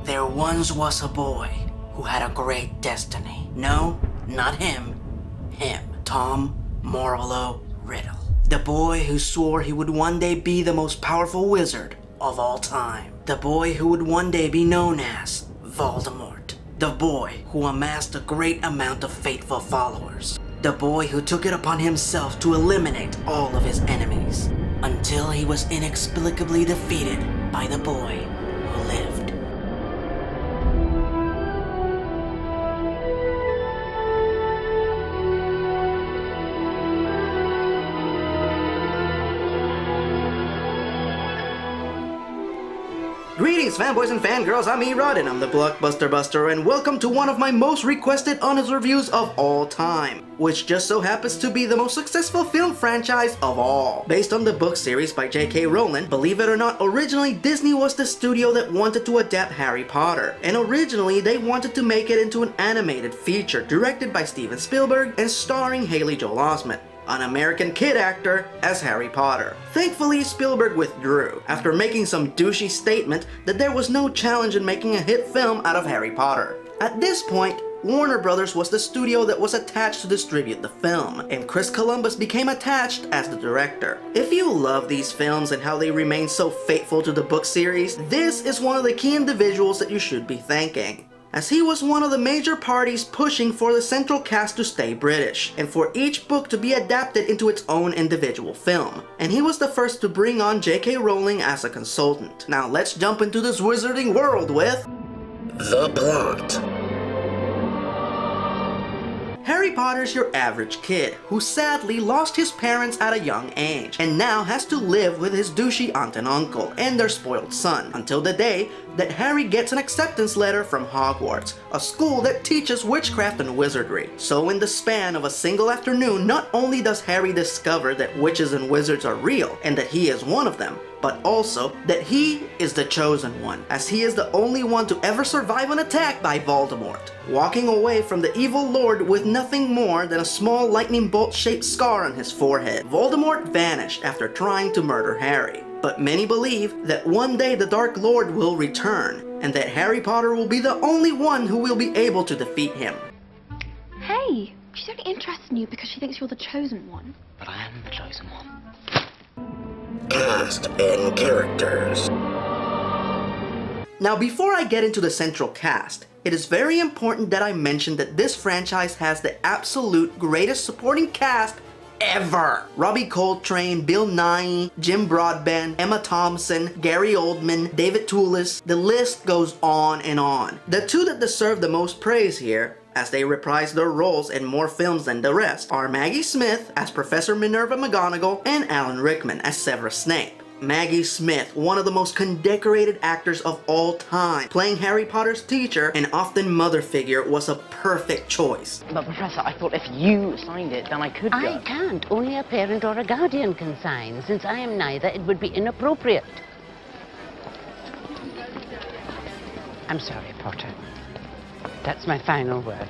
There once was a boy who had a great destiny. No, not him. Him. Tom Morello Riddle. The boy who swore he would one day be the most powerful wizard of all time. The boy who would one day be known as Voldemort. The boy who amassed a great amount of faithful followers. The boy who took it upon himself to eliminate all of his enemies. Until he was inexplicably defeated by the boy who lived. Greetings fanboys and fangirls, I'm Erod and I'm the Blockbuster Buster, and welcome to one of my most requested honest reviews of all time, which just so happens to be the most successful film franchise of all. Based on the book series by J.K. Rowling, believe it or not, originally Disney was the studio that wanted to adapt Harry Potter, and originally they wanted to make it into an animated feature directed by Steven Spielberg and starring Haley Joel Osment, an American kid actor, as Harry Potter. Thankfully, Spielberg withdrew after making some douchey statement that there was no challenge in making a hit film out of Harry Potter. At this point, Warner Brothers was the studio that was attached to distribute the film, and Chris Columbus became attached as the director. If you love these films and how they remain so faithful to the book series, this is one of the key individuals that you should be thanking, as he was one of the major parties pushing for the central cast to stay British, and for each book to be adapted into its own individual film. And he was the first to bring on J.K. Rowling as a consultant. Now let's jump into this wizarding world with the plot. Harry Potter's your average kid who sadly lost his parents at a young age and now has to live with his douchey aunt and uncle and their spoiled son until the day that Harry gets an acceptance letter from Hogwarts, a school that teaches witchcraft and wizardry. So in the span of a single afternoon, not only does Harry discover that witches and wizards are real and that he is one of them, but also that he is the chosen one, as he is the only one to ever survive an attack by Voldemort, walking away from the evil lord with nothing more than a small lightning bolt-shaped scar on his forehead. Voldemort vanished after trying to murder Harry, but many believe that one day the Dark Lord will return, and that Harry Potter will be the only one who will be able to defeat him. Hey, she's only interested in you because she thinks you're the chosen one. But I am the chosen one. Cast and characters. Now before I get into the central cast, it is very important that I mention that this franchise has the absolute greatest supporting cast ever. Robbie Coltrane, Bill Nighy, Jim Broadbent, Emma Thompson, Gary Oldman, David Toulis, the list goes on and on. The two that deserve the most praise here, as they reprise their roles in more films than the rest, are Maggie Smith as Professor Minerva McGonagall and Alan Rickman as Severus Snape. Maggie Smith, one of the most condecorated actors of all time, playing Harry Potter's teacher and often mother figure, was a perfect choice. But Professor, I thought if you signed it, then I could go. I can't. Only a parent or a guardian can sign. Since I am neither, it would be inappropriate. I'm sorry, Potter. That's my final word.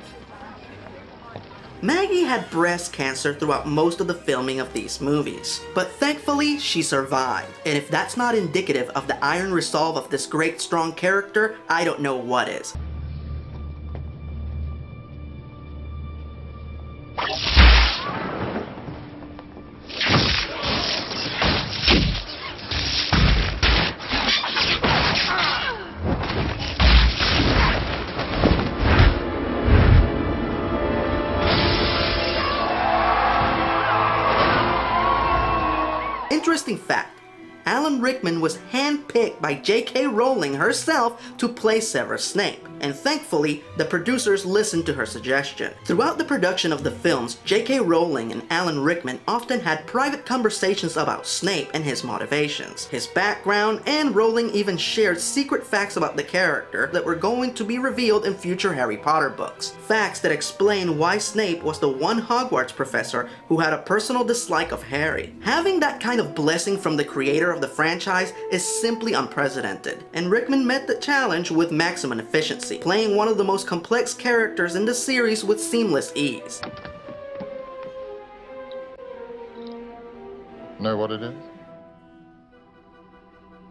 Maggie had breast cancer throughout most of the filming of these movies, but thankfully she survived. And if that's not indicative of the iron resolve of this great strong character, I don't know what is. Interesting fact, Alan Rickman was handpicked by J.K. Rowling herself to play Severus Snape, and thankfully, the producers listened to her suggestion. Throughout the production of the films, J.K. Rowling and Alan Rickman often had private conversations about Snape and his motivations, his background, and Rowling even shared secret facts about the character that were going to be revealed in future Harry Potter books. Facts that explain why Snape was the one Hogwarts professor who had a personal dislike of Harry. Having that kind of blessing from the creator of the franchise is simply unprecedented, and Rickman met the challenge with maximum efficiency, playing one of the most complex characters in the series with seamless ease. Know what it is?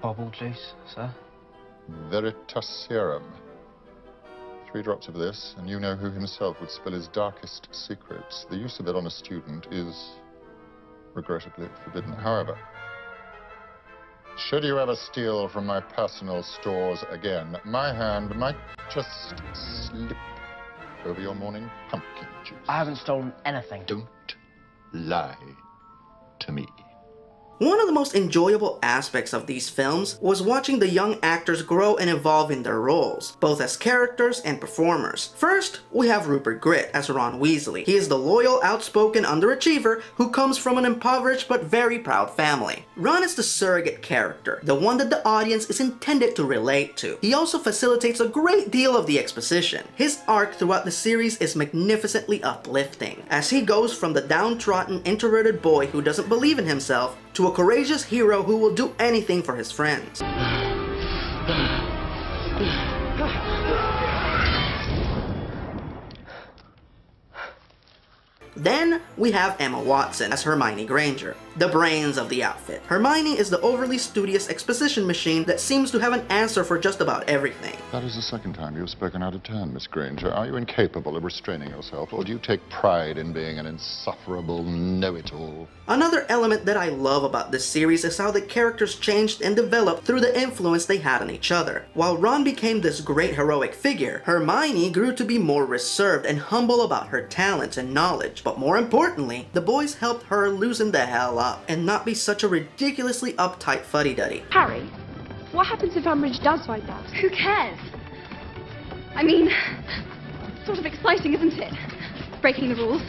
Bubble juice, sir. Veritaserum. 3 drops of this, and you know who himself would spill his darkest secrets. The use of it on a student is, regrettably, forbidden. However, should you ever steal from my personal stores again, my hand might just slip over your morning pumpkin juice. I haven't stolen anything. Don't lie to me. One of the most enjoyable aspects of these films was watching the young actors grow and evolve in their roles, both as characters and performers. First, we have Rupert Grint as Ron Weasley. He is the loyal, outspoken underachiever who comes from an impoverished but very proud family. Ron is the surrogate character, the one that the audience is intended to relate to. He also facilitates a great deal of the exposition. His arc throughout the series is magnificently uplifting, as he goes from the downtrodden, introverted boy who doesn't believe in himself to a courageous hero who will do anything for his friends. Then we have Emma Watson as Hermione Granger, the brains of the outfit. Hermione is the overly studious exposition machine that seems to have an answer for just about everything. That is the second time you've spoken out of turn, Miss Granger. Are you incapable of restraining yourself, or do you take pride in being an insufferable know-it-all? Another element that I love about this series is how the characters changed and developed through the influence they had on each other. While Ron became this great heroic figure, Hermione grew to be more reserved and humble about her talents and knowledge. But more importantly, the boys helped her loosen the hell up and not be such a ridiculously uptight fuddy-duddy. Harry, what happens if Umbridge does find out? Who cares? I mean, sort of exciting, isn't it? Breaking the rules.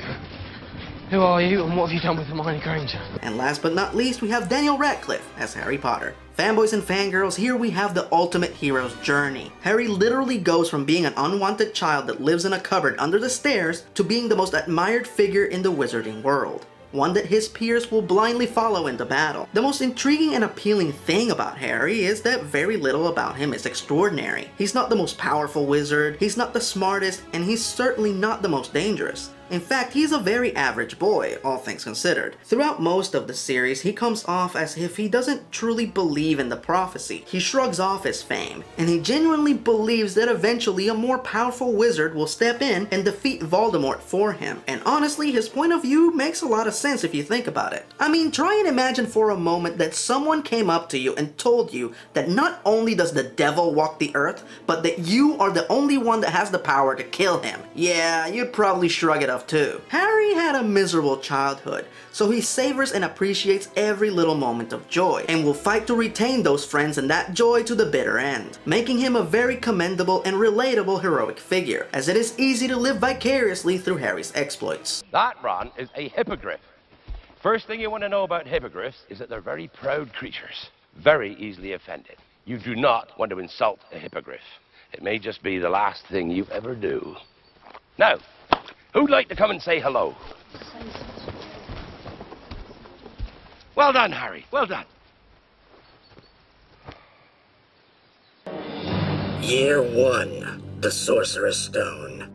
Who are you and what have you done with Hermione Granger? And last but not least, we have Daniel Radcliffe as Harry Potter. Fanboys and fangirls, here we have the ultimate hero's journey. Harry literally goes from being an unwanted child that lives in a cupboard under the stairs to being the most admired figure in the wizarding world. One that his peers will blindly follow into battle. The most intriguing and appealing thing about Harry is that very little about him is extraordinary. He's not the most powerful wizard, he's not the smartest, and he's certainly not the most dangerous. In fact, he's a very average boy, all things considered. Throughout most of the series, he comes off as if he doesn't truly believe in the prophecy. He shrugs off his fame, and he genuinely believes that eventually a more powerful wizard will step in and defeat Voldemort for him. And honestly, his point of view makes a lot of sense if you think about it. I mean, try and imagine for a moment that someone came up to you and told you that not only does the devil walk the earth, but that you are the only one that has the power to kill him. Yeah, you'd probably shrug it off too. Harry had a miserable childhood, so he savors and appreciates every little moment of joy, and will fight to retain those friends and that joy to the bitter end, making him a very commendable and relatable heroic figure, as it is easy to live vicariously through Harry's exploits. That, Ron, is a hippogriff. First thing you want to know about hippogriffs is that they're very proud creatures, very easily offended. You do not want to insult a hippogriff. It may just be the last thing you ever do. Now, who'd like to come and say hello? Well done, Harry. Well done. Year 1, the Sorcerer's Stone.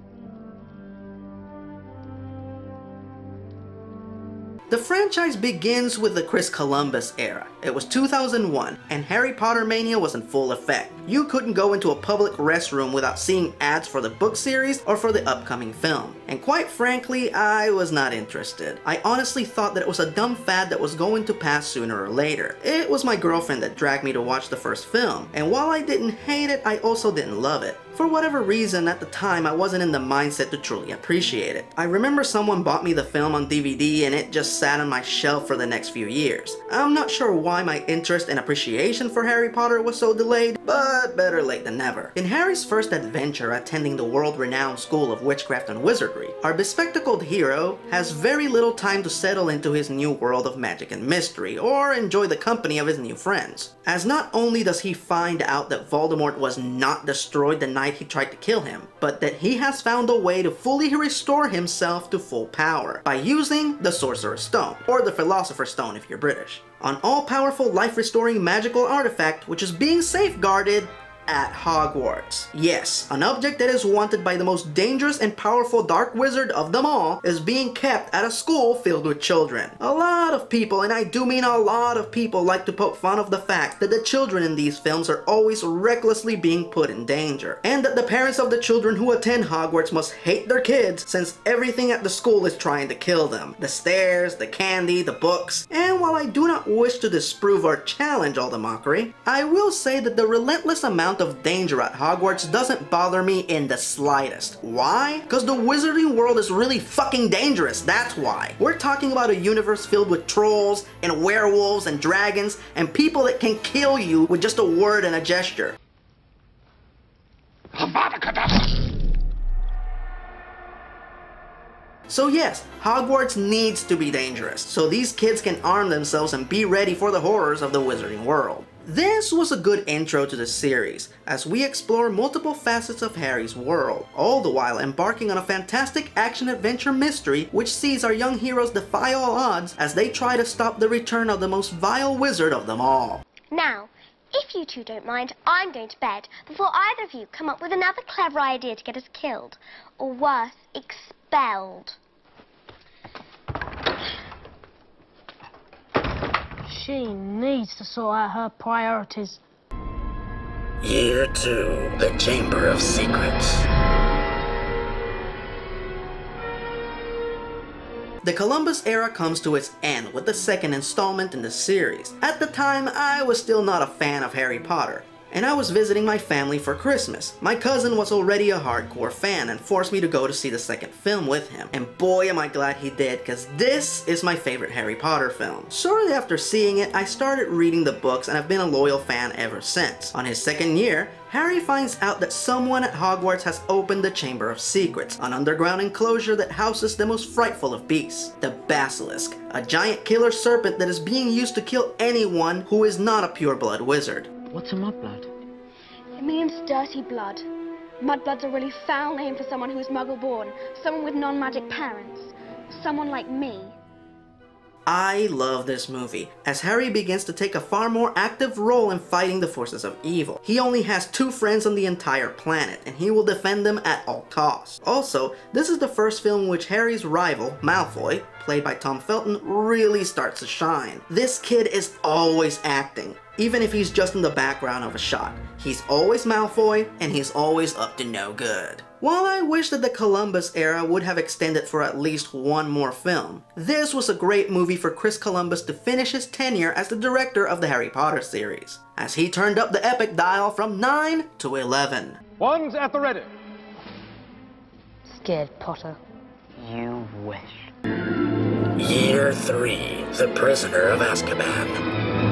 The franchise begins with the Chris Columbus era. It was 2001, and Harry Potter mania was in full effect. You couldn't go into a public restroom without seeing ads for the book series or for the upcoming film. And quite frankly, I was not interested. I honestly thought that it was a dumb fad that was going to pass sooner or later. It was my girlfriend that dragged me to watch the first film, and while I didn't hate it, I also didn't love it. For whatever reason, at the time, I wasn't in the mindset to truly appreciate it. I remember someone bought me the film on DVD and it just sat on my shelf for the next few years. I'm not sure why my interest and appreciation for Harry Potter was so delayed, but better late than never. In Harry's first adventure attending the world-renowned School of Witchcraft and Wizardry, our bespectacled hero has very little time to settle into his new world of magic and mystery, or enjoy the company of his new friends. As not only does he find out that Voldemort was not destroyed the night he tried to kill him, but that he has found a way to fully restore himself to full power by using the Sorcerer's Stone, or the Philosopher's Stone if you're British. An all-powerful life-restoring magical artifact which is being safeguarded at Hogwarts. Yes, an object that is wanted by the most dangerous and powerful dark wizard of them all is being kept at a school filled with children. A lot of people, and I do mean a lot of people, like to poke fun of the fact that the children in these films are always recklessly being put in danger, and that the parents of the children who attend Hogwarts must hate their kids since everything at the school is trying to kill them. The stairs, the candy, the books, and while I do not wish to disprove or challenge all the mockery, I will say that the relentless amount of danger at Hogwarts doesn't bother me in the slightest. Why? Because the wizarding world is really fucking dangerous, that's why. We're talking about a universe filled with trolls and werewolves and dragons and people that can kill you with just a word and a gesture. So yes, Hogwarts needs to be dangerous, so these kids can arm themselves and be ready for the horrors of the wizarding world. This was a good intro to the series, as we explore multiple facets of Harry's world, all the while embarking on a fantastic action-adventure mystery which sees our young heroes defy all odds as they try to stop the return of the most vile wizard of them all. Now, if you two don't mind, I'm going to bed before either of you come up with another clever idea to get us killed, or worse, expelled. She needs to sort out her priorities. Year 2, the Chamber of Secrets. The Columbus era comes to its end with the second installment in the series. At the time, I was still not a fan of Harry Potter, and I was visiting my family for Christmas. My cousin was already a hardcore fan and forced me to go to see the second film with him. And boy am I glad he did, cause this is my favorite Harry Potter film. Shortly after seeing it, I started reading the books and I've been a loyal fan ever since. On his second year, Harry finds out that someone at Hogwarts has opened the Chamber of Secrets, an underground enclosure that houses the most frightful of beasts, the Basilisk, a giant killer serpent that is being used to kill anyone who is not a pure-blood wizard. What's a mudblood? It means dirty blood. Mudblood's a really foul name for someone who's muggle-born, someone with non-magic parents, someone like me. I love this movie, as Harry begins to take a far more active role in fighting the forces of evil. He only has 2 friends on the entire planet, and he will defend them at all costs. Also, this is the first film in which Harry's rival, Malfoy, played by Tom Felton, really starts to shine. This kid is always acting, even if he's just in the background of a shot. He's always Malfoy, and he's always up to no good. While I wish that the Columbus era would have extended for at least one more film, this was a great movie for Chris Columbus to finish his tenure as the director of the Harry Potter series, as he turned up the epic dial from 9 to 11. One's at the ready. Scared, Potter. You wish. Year 3, the Prisoner of Azkaban.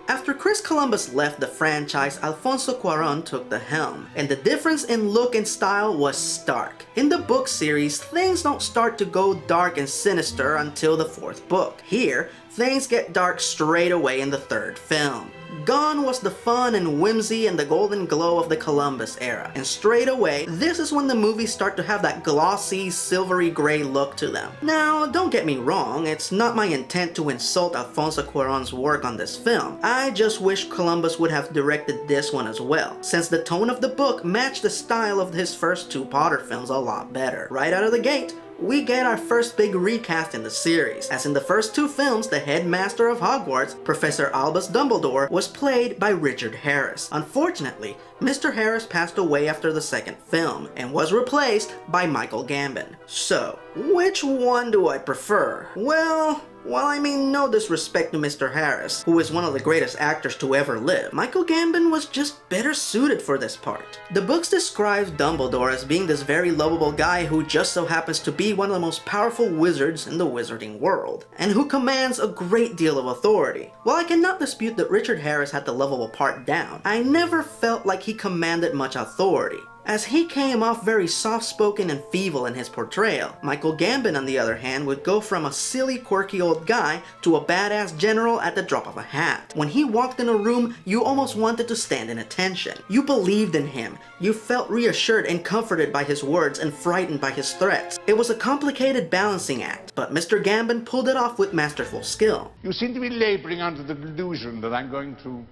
After Chris Columbus left the franchise, Alfonso Cuarón took the helm, and the difference in look and style was stark. In the book series, things don't start to go dark and sinister until the 4th book. Here, things get dark straight away in the 3rd film. Gone was the fun and whimsy and the golden glow of the Columbus era, and straight away, this is when the movies start to have that glossy, silvery gray look to them. Now, don't get me wrong, it's not my intent to insult Alfonso Cuarón's work on this film. I just wish Columbus would have directed this one as well, since the tone of the book matched the style of his first 2 Potter films a lot better. Right out of the gate, we get our first big recast in the series, as in the first 2 films, the headmaster of Hogwarts, Professor Albus Dumbledore, was played by Richard Harris. Unfortunately, Mr. Harris passed away after the 2nd film, and was replaced by Michael Gambon. So, which one do I prefer? Well, while I mean no disrespect to Mr. Harris, who is one of the greatest actors to ever live, Michael Gambon was just better suited for this part. The books describe Dumbledore as being this very lovable guy who just so happens to be one of the most powerful wizards in the wizarding world, and who commands a great deal of authority. While I cannot dispute that Richard Harris had the lovable part down, I never felt like he commanded much authority, as he came off very soft-spoken and feeble in his portrayal. Michael Gambon, on the other hand, would go from a silly, quirky old guy to a badass general at the drop of a hat. When he walked in a room, you almost wanted to stand in attention. You believed in him. You felt reassured and comforted by his words and frightened by his threats. It was a complicated balancing act, but Mr. Gambon pulled it off with masterful skill. You seem to be laboring under the delusion that I'm going to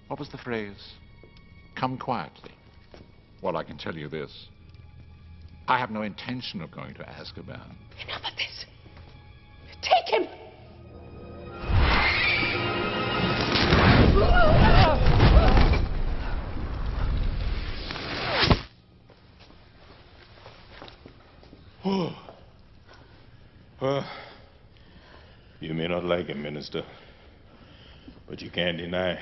What was the phrase? Come quietly. Well, I can tell you this. I have no intention of going to Azkaban. Enough of this. Take him! You may not like him, Minister, but you can't deny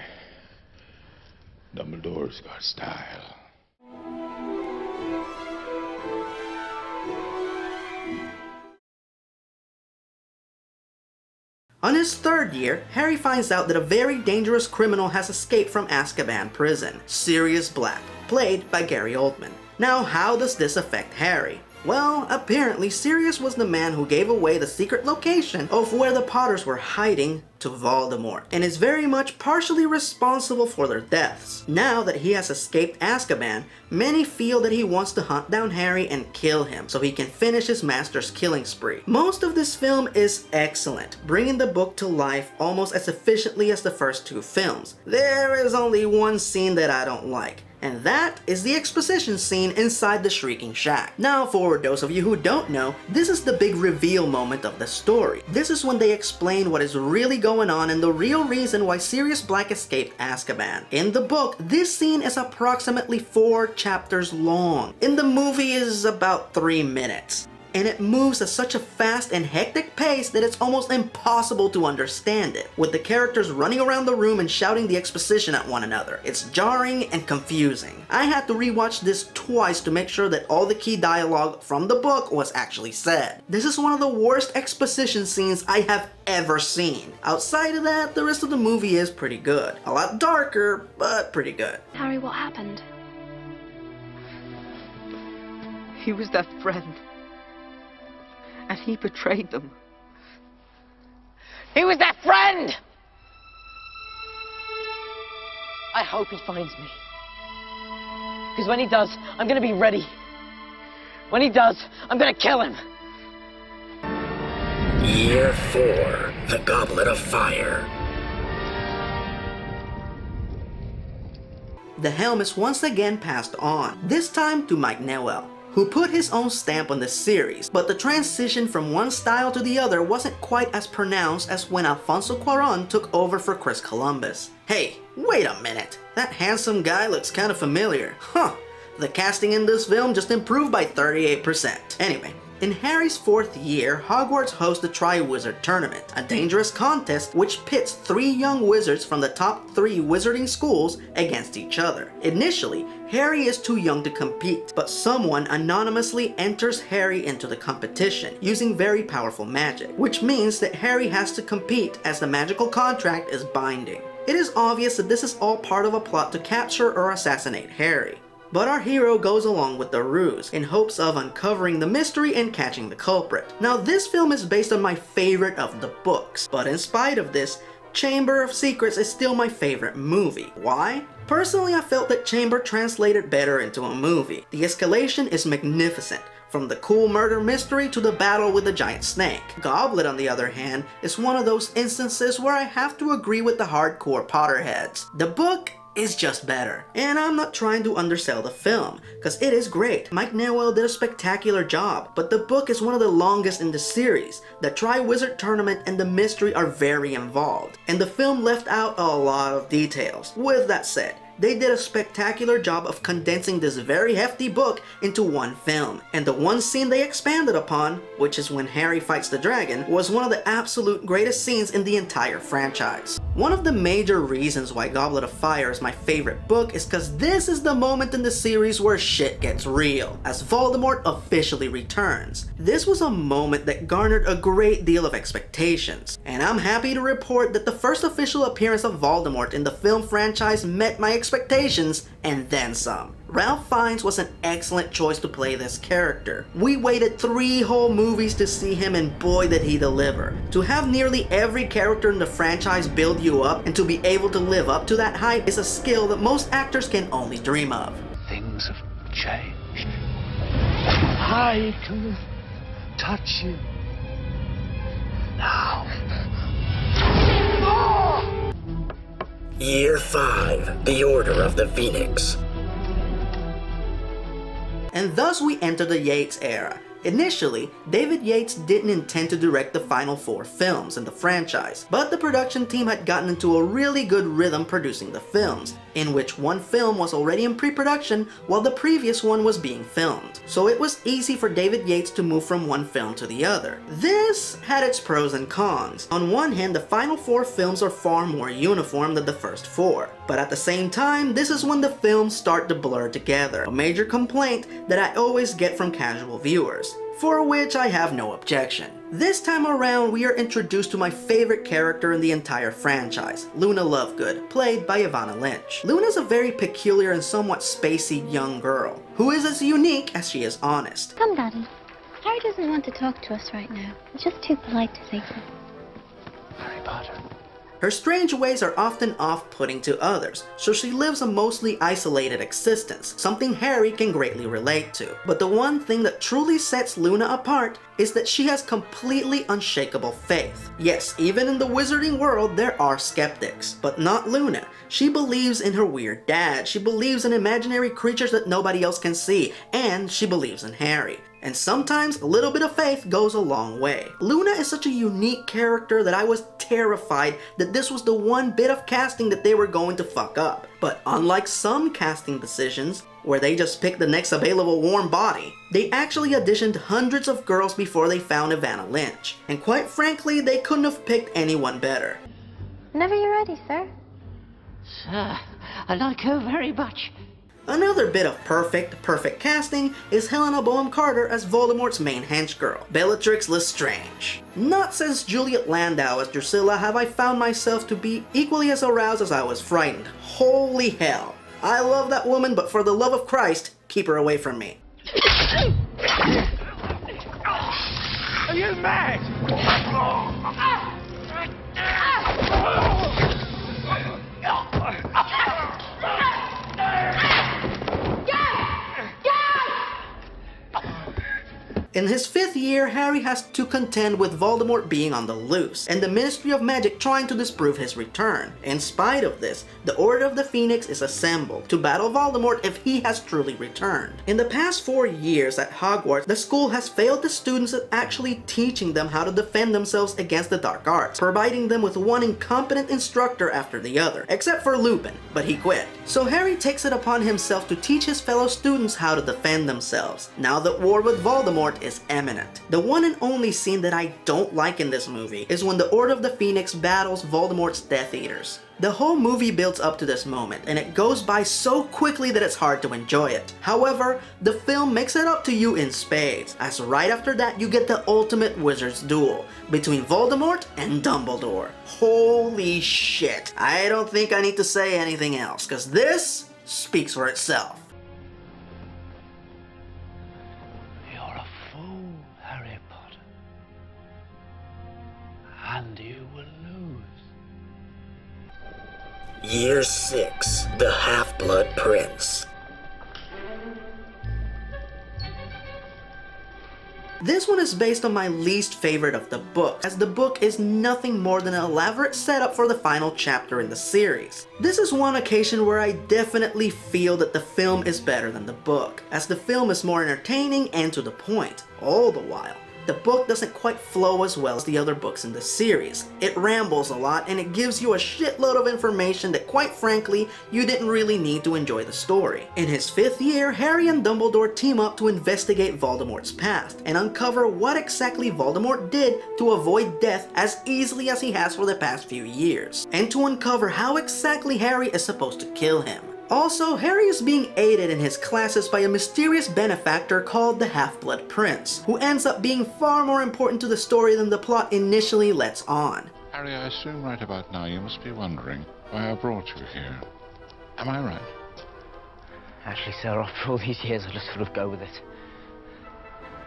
Dumbledore's got style. On his third year, Harry finds out that a very dangerous criminal has escaped from Azkaban prison, Sirius Black, played by Gary Oldman. Now, how does this affect Harry? Well, apparently Sirius was the man who gave away the secret location of where the Potters were hiding to Voldemort, and is very much partially responsible for their deaths. Now that he has escaped Azkaban, many feel that he wants to hunt down Harry and kill him so he can finish his master's killing spree. Most of this film is excellent, bringing the book to life almost as efficiently as the first two films. There is only one scene that I don't like, and that is the exposition scene inside the Shrieking Shack. Now, for those of you who don't know, this is the big reveal moment of the story. This is when they explain what is really going on and the real reason why Sirius Black escaped Azkaban. In the book, this scene is approximately 4 chapters long. In the movie, it is about 3 minutes. And it moves at such a fast and hectic pace that it's almost impossible to understand it, with the characters running around the room and shouting the exposition at one another. It's jarring and confusing. I had to rewatch this twice to make sure that all the key dialogue from the book was actually said. This is one of the worst exposition scenes I have ever seen. Outside of that, the rest of the movie is pretty good. A lot darker, but pretty good. Harry, what happened? He was their friend. And he betrayed them. He was their friend! I hope he finds me. Because when he does, I'm gonna be ready. When he does, I'm gonna kill him. Year 4, the Goblet of Fire. The helm is once again passed on, this time to Mike Newell, who put his own stamp on the series, but the transition from one style to the other wasn't quite as pronounced as when Alfonso Cuarón took over for Chris Columbus. Hey, wait a minute, that handsome guy looks kinda familiar. Huh, the casting in this film just improved by 38%. Anyway, in Harry's 4th year, Hogwarts hosts the Triwizard Tournament, a dangerous contest which pits 3 young wizards from the top 3 wizarding schools against each other. Initially, Harry is too young to compete, but someone anonymously enters Harry into the competition using very powerful magic, which means that Harry has to compete as the magical contract is binding. It is obvious that this is all part of a plot to capture or assassinate Harry. But our hero goes along with the ruse, in hopes of uncovering the mystery and catching the culprit. Now, this film is based on my favorite of the books, but in spite of this, Chamber of Secrets is still my favorite movie. Why? Personally, I felt that Chamber translated better into a movie. The escalation is magnificent, from the cool murder mystery to the battle with the giant snake. Goblet, on the other hand, is one of those instances where I have to agree with the hardcore Potterheads. The book is just better. And I'm not trying to undersell the film, because it is great. Mike Newell did a spectacular job, but the book is one of the longest in the series. The Triwizard Tournament and the mystery are very involved, and the film left out a lot of details. With that said, they did a spectacular job of condensing this very hefty book into one film, and the one scene they expanded upon, which is when Harry fights the dragon, was one of the absolute greatest scenes in the entire franchise. One of the major reasons why Goblet of Fire is my favorite book is because this is the moment in the series where shit gets real, as Voldemort officially returns. This was a moment that garnered a great deal of expectations, and I'm happy to report that the first official appearance of Voldemort in the film franchise met my expectations and then some. Ralph Fiennes was an excellent choice to play this character. We waited 3 whole movies to see him, and boy did he deliver. To have nearly every character in the franchise build you up and to be able to live up to that hype is a skill that most actors can only dream of. Things have changed. I can touch you now. Year 5, the Order of the Phoenix. And thus we enter the Yates era. Initially, David Yates didn't intend to direct the final 4 films in the franchise, but the production team had gotten into a really good rhythm producing the films, in which one film was already in pre-production while the previous one was being filmed. So it was easy for David Yates to move from one film to the other. This had its pros and cons. On one hand, the final 4 films are far more uniform than the first 4, but at the same time, this is when the films start to blur together, a major complaint that I always get from casual viewers, for which I have no objection. This time around, we are introduced to my favorite character in the entire franchise, Luna Lovegood, played by Evanna Lynch. Luna is a very peculiar and somewhat spacey young girl, who is as unique as she is honest. Come, Daddy. Harry doesn't want to talk to us right now. He's just too polite to say so. Harry Potter. Her strange ways are often off-putting to others, so she lives a mostly isolated existence, something Harry can greatly relate to. But the one thing that truly sets Luna apart is that she has completely unshakable faith. Yes, even in the wizarding world there are skeptics, but not Luna. She believes in her weird dad, she believes in imaginary creatures that nobody else can see, and she believes in Harry. And sometimes a little bit of faith goes a long way. Luna is such a unique character that I was terrified that this was the one bit of casting that they were going to fuck up. But unlike some casting decisions, where they just picked the next available warm body, they actually auditioned hundreds of girls before they found Evanna Lynch. And quite frankly, they couldn't have picked anyone better. Whenever you're ready, sir. Sir, I like her very much. Another bit of perfect casting is Helena Bonham Carter as Voldemort's main henchgirl, Bellatrix Lestrange. Not since Juliet Landau as Drusilla have I found myself to be equally as aroused as I was frightened. Holy hell. I love that woman, but for the love of Christ, keep her away from me. Are you mad? In his 5th year, Harry has to contend with Voldemort being on the loose, and the Ministry of Magic trying to disprove his return. In spite of this, the Order of the Phoenix is assembled to battle Voldemort if he has truly returned. In the past 4 years at Hogwarts, the school has failed the students at actually teaching them how to defend themselves against the dark arts, providing them with one incompetent instructor after the other, except for Lupin, but he quit. So Harry takes it upon himself to teach his fellow students how to defend themselves, now that war with Voldemort is imminent. The one and only scene that I don't like in this movie is when the Order of the Phoenix battles Voldemort's Death Eaters. The whole movie builds up to this moment, and it goes by so quickly that it's hard to enjoy it. However, the film makes it up to you in spades, as right after that you get the ultimate wizard's duel between Voldemort and Dumbledore. Holy shit. I don't think I need to say anything else, because this speaks for itself. Harry Potter. And you will lose. Year 6, the Half-Blood Prince. This one is based on my least favorite of the books, as the book is nothing more than an elaborate setup for the final chapter in the series. This is one occasion where I definitely feel that the film is better than the book, as the film is more entertaining and to the point. All the while, the book doesn't quite flow as well as the other books in the series. It rambles a lot and it gives you a shitload of information that quite frankly, you didn't really need to enjoy the story. In his 5th year, Harry and Dumbledore team up to investigate Voldemort's past and uncover what exactly Voldemort did to avoid death as easily as he has for the past few years, and to uncover how exactly Harry is supposed to kill him. Also, Harry is being aided in his classes by a mysterious benefactor called the Half-Blood Prince, who ends up being far more important to the story than the plot initially lets on. Harry, I assume right about now you must be wondering why I brought you here. Am I right? Actually, sir, after all these years, I'll just sort of go with it.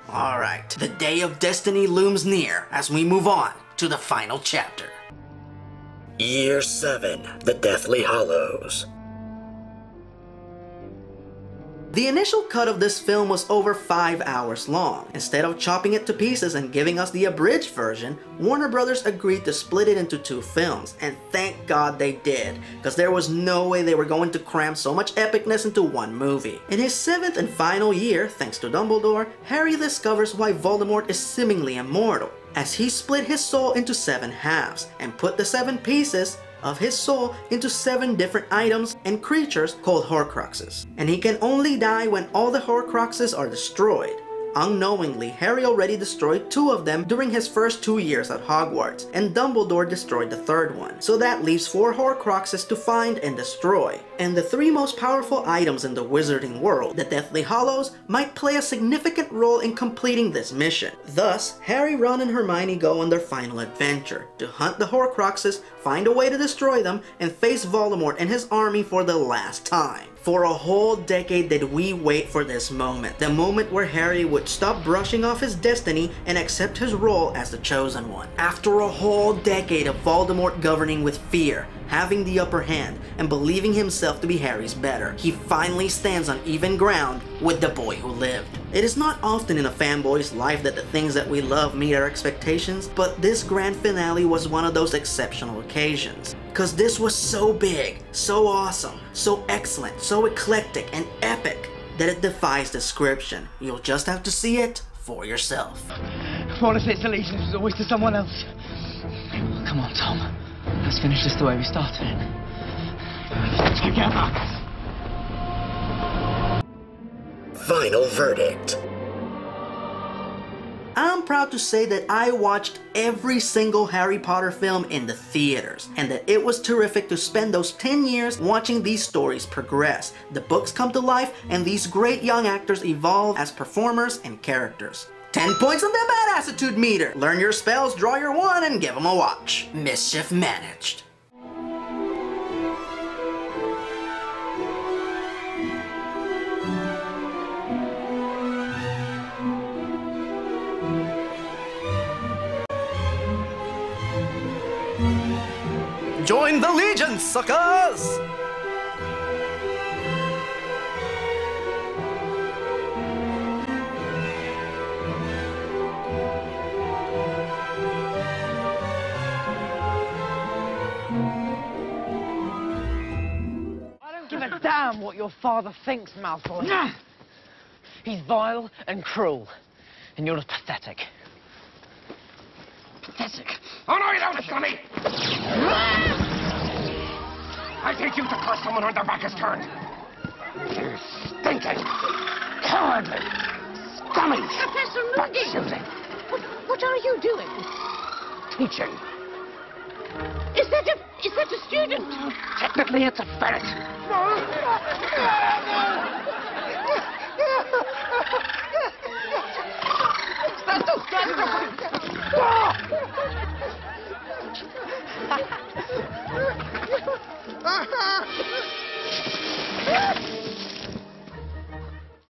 Alright, the day of destiny looms near as we move on to the final chapter. Year 7, the Deathly Hallows. The initial cut of this film was over 5 hours long. Instead of chopping it to pieces and giving us the abridged version, Warner Brothers agreed to split it into 2 films, and thank God they did, because there was no way they were going to cram so much epicness into one movie. In his 7th and final year, thanks to Dumbledore, Harry discovers why Voldemort is seemingly immortal, as he split his soul into 7 halves, and put the 7 pieces of his soul into 7 different items and creatures called Horcruxes. And he can only die when all the Horcruxes are destroyed. Unknowingly, Harry already destroyed 2 of them during his first 2 years at Hogwarts, and Dumbledore destroyed the 3rd one. So that leaves 4 Horcruxes to find and destroy. And the 3 most powerful items in the wizarding world, the Deathly Hallows, might play a significant role in completing this mission. Thus, Harry, Ron, and Hermione go on their final adventure, to hunt the Horcruxes, find a way to destroy them, and face Voldemort and his army for the last time. For a whole decade did we wait for this moment, the moment where Harry would stop brushing off his destiny and accept his role as the Chosen One. After a whole decade of Voldemort governing with fear, having the upper hand, and believing himself to be Harry's better, he finally stands on even ground with the boy who lived. It is not often in a fanboy's life that the things that we love meet our expectations, but this grand finale was one of those exceptional occasions. Cause this was so big, so awesome, so excellent, so eclectic and epic that it defies description. You'll just have to see it for yourself. What if its allegiance was always to someone else? Come on, Tom. Let's finish this the way we started it. Together! Final verdict. I'm proud to say that I watched every single Harry Potter film in the theaters, and that it was terrific to spend those 10 years watching these stories progress, the books come to life, and these great young actors evolve as performers and characters. 10 points on the badassitude meter! Learn your spells, draw your wand, and give them a watch. Mischief managed. Join the Legion, suckers! I don't give a damn what your father thinks, Malfoy. He's vile and cruel, and you're just pathetic. Pathetic. Oh no, you don't, Sonny! I teach you to curse someone when their back is turned. You stinking, cowardly, scummy, Professor Moody! shooting, What are you doing? teaching. Is that a student? Technically, it's a ferret. Ha ha!